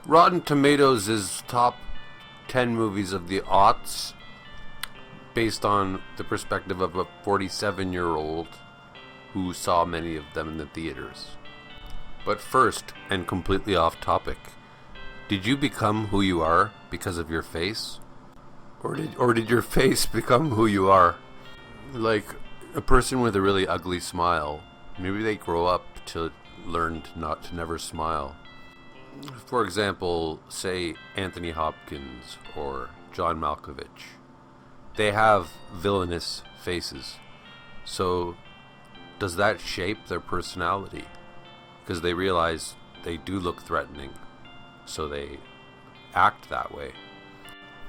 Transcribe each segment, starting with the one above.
Rotten Tomatoes is top 10 movies of the aughts, based on the perspective of a 47-year-old who saw many of them in the theaters. But first, and completely off topic, did you become who you are because of your face? Or did your face become who you are? Like a person with a really ugly smile, maybe they grow up to learn to never smile. For example, say Anthony Hopkins or John Malkovich. They have villainous faces. So does that shape their personality? Because they realize they do look threatening, so they act that way.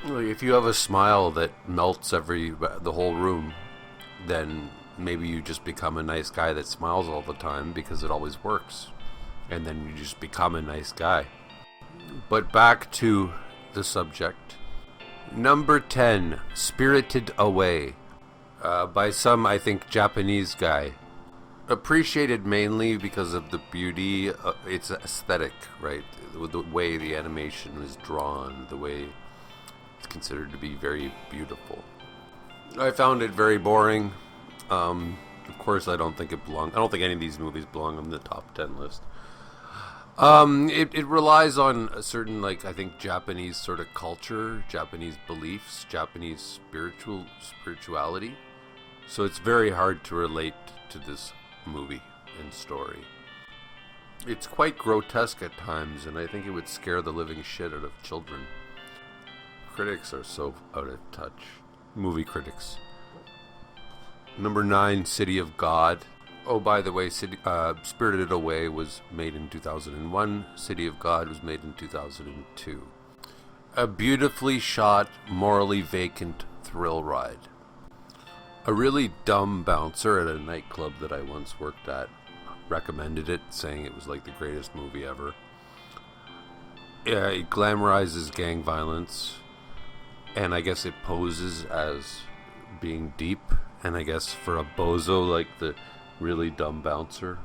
Like if you have a smile that melts the whole room, then maybe you just become a nice guy that smiles all the time because it always works. And then you just become a nice guy. But back to the subject. Number 10, Spirited Away. By some, I think, Japanese guy. Appreciated mainly because of the beauty, its aesthetic, right? The way the animation is drawn, the way it's considered to be very beautiful. I found it very boring. Of course, I don't think any of these movies belong on the top 10 list. It relies on a certain, I think, Japanese sort of culture, Japanese beliefs, Japanese spirituality. So it's very hard to relate to this movie and story. It's quite grotesque at times, and I think it would scare the living shit out of children. Critics are so out of touch. Movie critics. Number 9, City of God. Oh, by the way, Spirited Away was made in 2001. City of God was made in 2002. A beautifully shot, morally vacant thrill ride. A really dumb bouncer at a nightclub that I once worked at recommended it, saying it was like the greatest movie ever. Yeah, it glamorizes gang violence, and I guess it poses as being deep, and I guess for a bozo like the really dumb bouncer,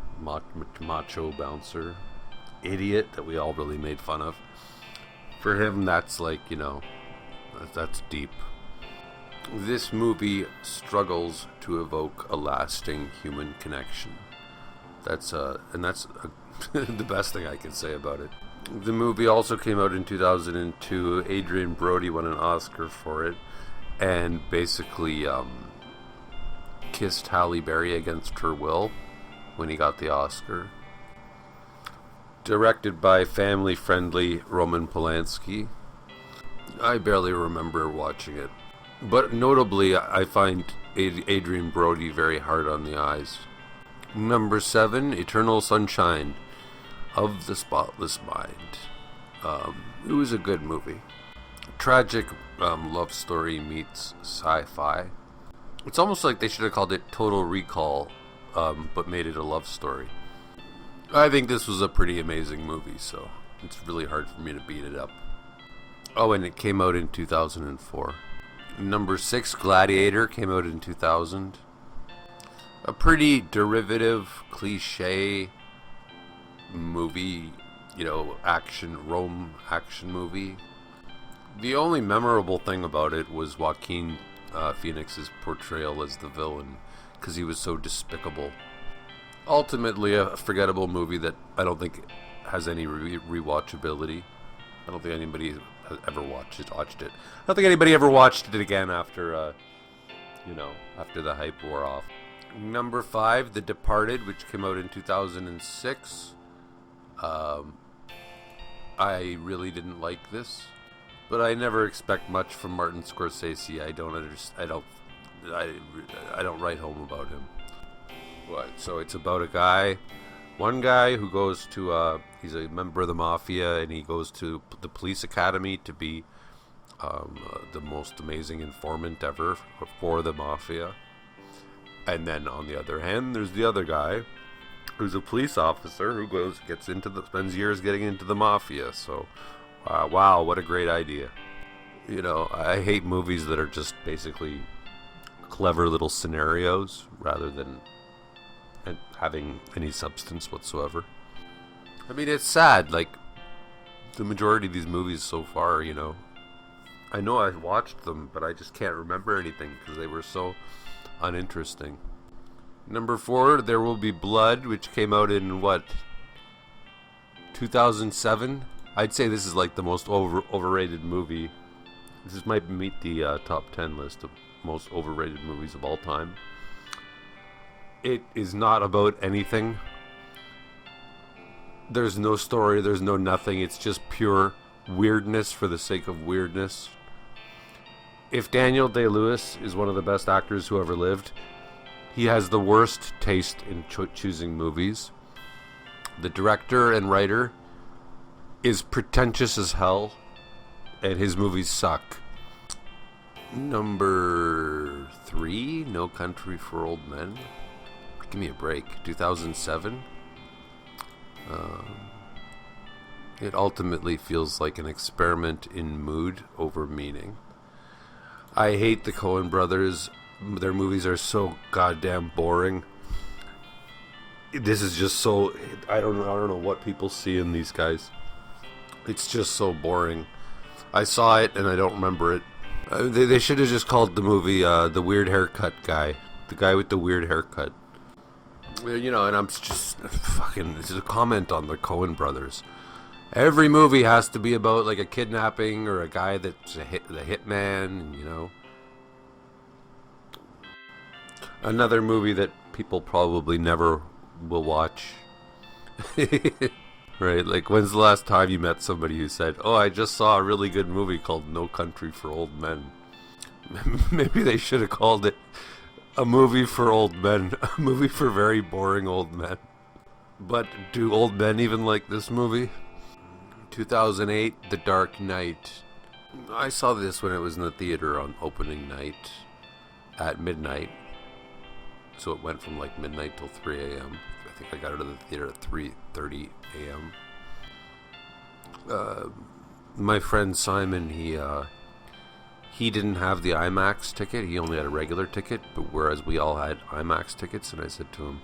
macho bouncer, idiot that we all really made fun of, for him that's that's deep. This movie struggles to evoke a lasting human connection. That's the best thing I can say about it. The movie also came out in 2002. Adrian Brody won an Oscar for it, and basically kissed Halle Berry against her will when he got the Oscar. Directed by family-friendly Roman Polanski. I barely remember watching it. But notably, I find Adrian Brody very hard on the eyes. Number 7, Eternal Sunshine of the Spotless Mind. It was a good movie. Tragic love story meets sci-fi. It's almost like they should have called it Total Recall, but made it a love story. I think this was a pretty amazing movie, so it's really hard for me to beat it up. Oh, and it came out in 2004. Number 6, Gladiator, came out in 2000. A pretty derivative, cliche movie, Rome action movie. The only memorable thing about it was Joaquin Phoenix's portrayal as the villain, because he was so despicable. Ultimately, a forgettable movie that I don't think has any rewatchability. I don't think anybody has ever watched it. I don't think anybody ever watched it again after the hype wore off. Number 5, The Departed, which came out in 2006. I really didn't like this, but I never expect much from Martin Scorsese. I don't write home about him. So it's about one guy who goes to, he's a member of the mafia, and he goes to the police academy to be the most amazing informant ever for the mafia. And then on the other hand, there's the other guy who's a police officer who spends years getting into the mafia. So, wow, what a great idea. I hate movies that are just basically clever little scenarios rather than having any substance whatsoever. I mean, it's sad. the majority of these movies so far, you know. I know I watched them, but I just can't remember anything because they were so uninteresting. Number 4, There Will Be Blood, which came out in, 2007? I'd say this is like the most overrated movie. This might meet the top 10 list of most overrated movies of all time. It is not about anything. There's no story, there's no nothing. It's just pure weirdness for the sake of weirdness. If Daniel Day-Lewis is one of the best actors who ever lived, he has the worst taste in choosing movies. The director and writer is pretentious as hell, and his movies suck. Number 3, No Country for Old Men. Give me a break. 2007. It ultimately feels like an experiment in mood over meaning. I hate the Coen brothers. Their movies are so goddamn boring. This is just so... I don't know what people see in these guys. It's just so boring. I saw it and I don't remember it. They should have just called the movie The Weird Haircut Guy. The guy with the weird haircut. You know, and I'm just fucking... This is a comment on the Coen brothers. Every movie has to be about like a kidnapping or a guy that's the hitman, you know. Another movie that people probably never will watch. Right, like when's the last time you met somebody who said, "Oh, I just saw a really good movie called No Country for Old Men"? Maybe they should have called it a movie for old men, a movie for very boring old men. But do old men even like this movie? 2008, The Dark Knight. I saw this when it was in the theater on opening night at midnight. So it went from like midnight till 3 a.m. I think I got out of the theater at 3:30 a.m. My friend Simon, he didn't have the IMAX ticket. He only had a regular ticket, but whereas we all had IMAX tickets. And I said to him,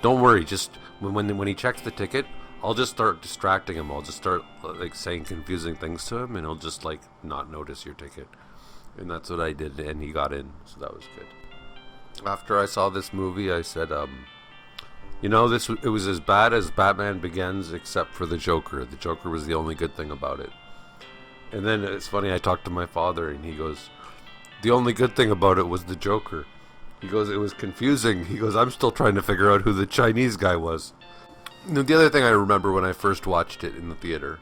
"Don't worry. Just when he checks the ticket, I'll just start distracting him. I'll just start like saying confusing things to him, and he'll just like not notice your ticket." And that's what I did, and he got in, so that was good. After I saw this movie, I said, you know, it was as bad as Batman Begins, except for the Joker. The Joker was the only good thing about it. And then it's funny, I talked to my father, and he goes, the only good thing about it was the Joker. He goes, it was confusing. He goes, I'm still trying to figure out who the Chinese guy was. The other thing I remember when I first watched it in the theater,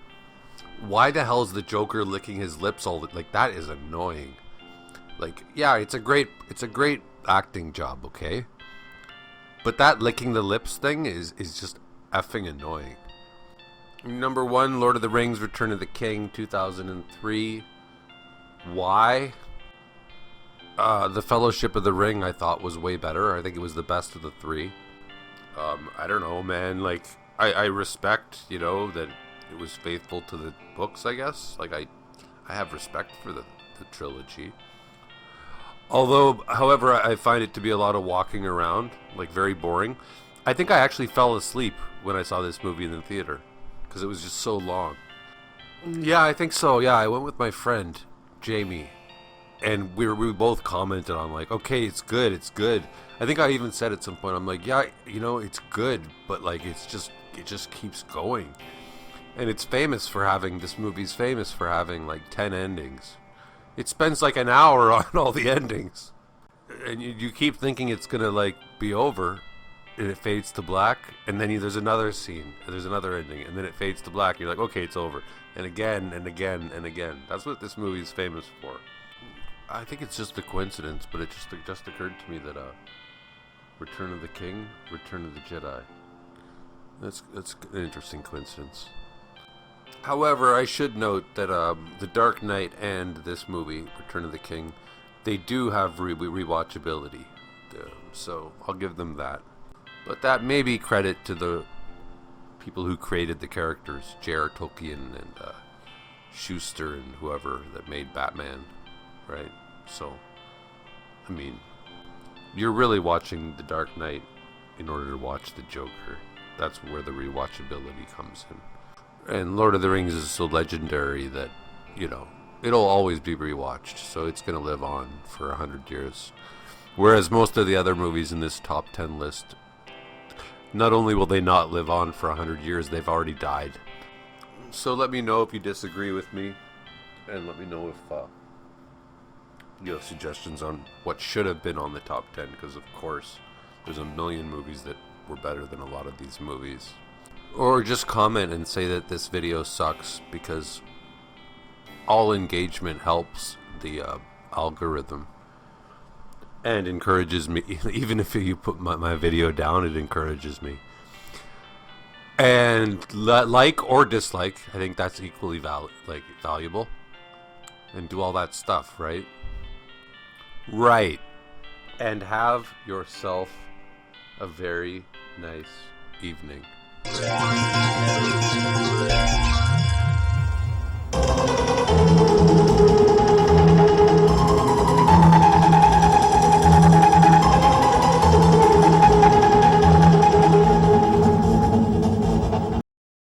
why the hell is the Joker licking his lips all the... Like, that is annoying. Like, yeah, it's a great acting job, okay? But that licking the lips thing is just effing annoying. Number 1, Lord of the Rings, Return of the King, 2003. Why? The Fellowship of the Ring I thought was way better. I think it was the best of the 3. I don't know, man. Like, I respect, you know, that it was faithful to the books, I guess. Like, I have respect for the trilogy. Although, however, I find it to be a lot of walking around, like very boring. I think I actually fell asleep when I saw this movie in the theater because it was just so long. Yeah, I think so. Yeah, I went with my friend Jamie, and we both commented on like, okay, it's good. I think I even said at some point, I'm like, yeah, you know, it's good, but like it just keeps going, and it's famous for having like 10 endings. It spends like an hour on all the endings. And you keep thinking it's going to like be over. And it fades to black. And then there's another scene. And there's another ending. And then it fades to black. You're like, okay, it's over. And again, and again, and again. That's what this movie is famous for. I think it's just a coincidence. But it just occurred to me that Return of the King, Return of the Jedi. That's an interesting coincidence. However, I should note that The Dark Knight and this movie, Return of the King, they do have rewatchability. So I'll give them that. But that may be credit to the people who created the characters, J.R. Tolkien and Schuster and whoever that made Batman, right? So, I mean, you're really watching The Dark Knight in order to watch the Joker. That's where the rewatchability comes in. And Lord of the Rings is so legendary that, it'll always be rewatched. So it's going to live on for 100 years. Whereas most of the other movies in this top 10 list, not only will they not live on for 100 years, they've already died. So let me know if you disagree with me. And let me know if you have suggestions on what should have been on the top 10. Because, of course, there's a million movies that were better than a lot of these movies. Or just comment and say that this video sucks, because all engagement helps the algorithm and encourages me. Even if you put my video down, it encourages me. And like or dislike, I think that's equally valuable. And do all that stuff, right? Right. And have yourself a very nice evening.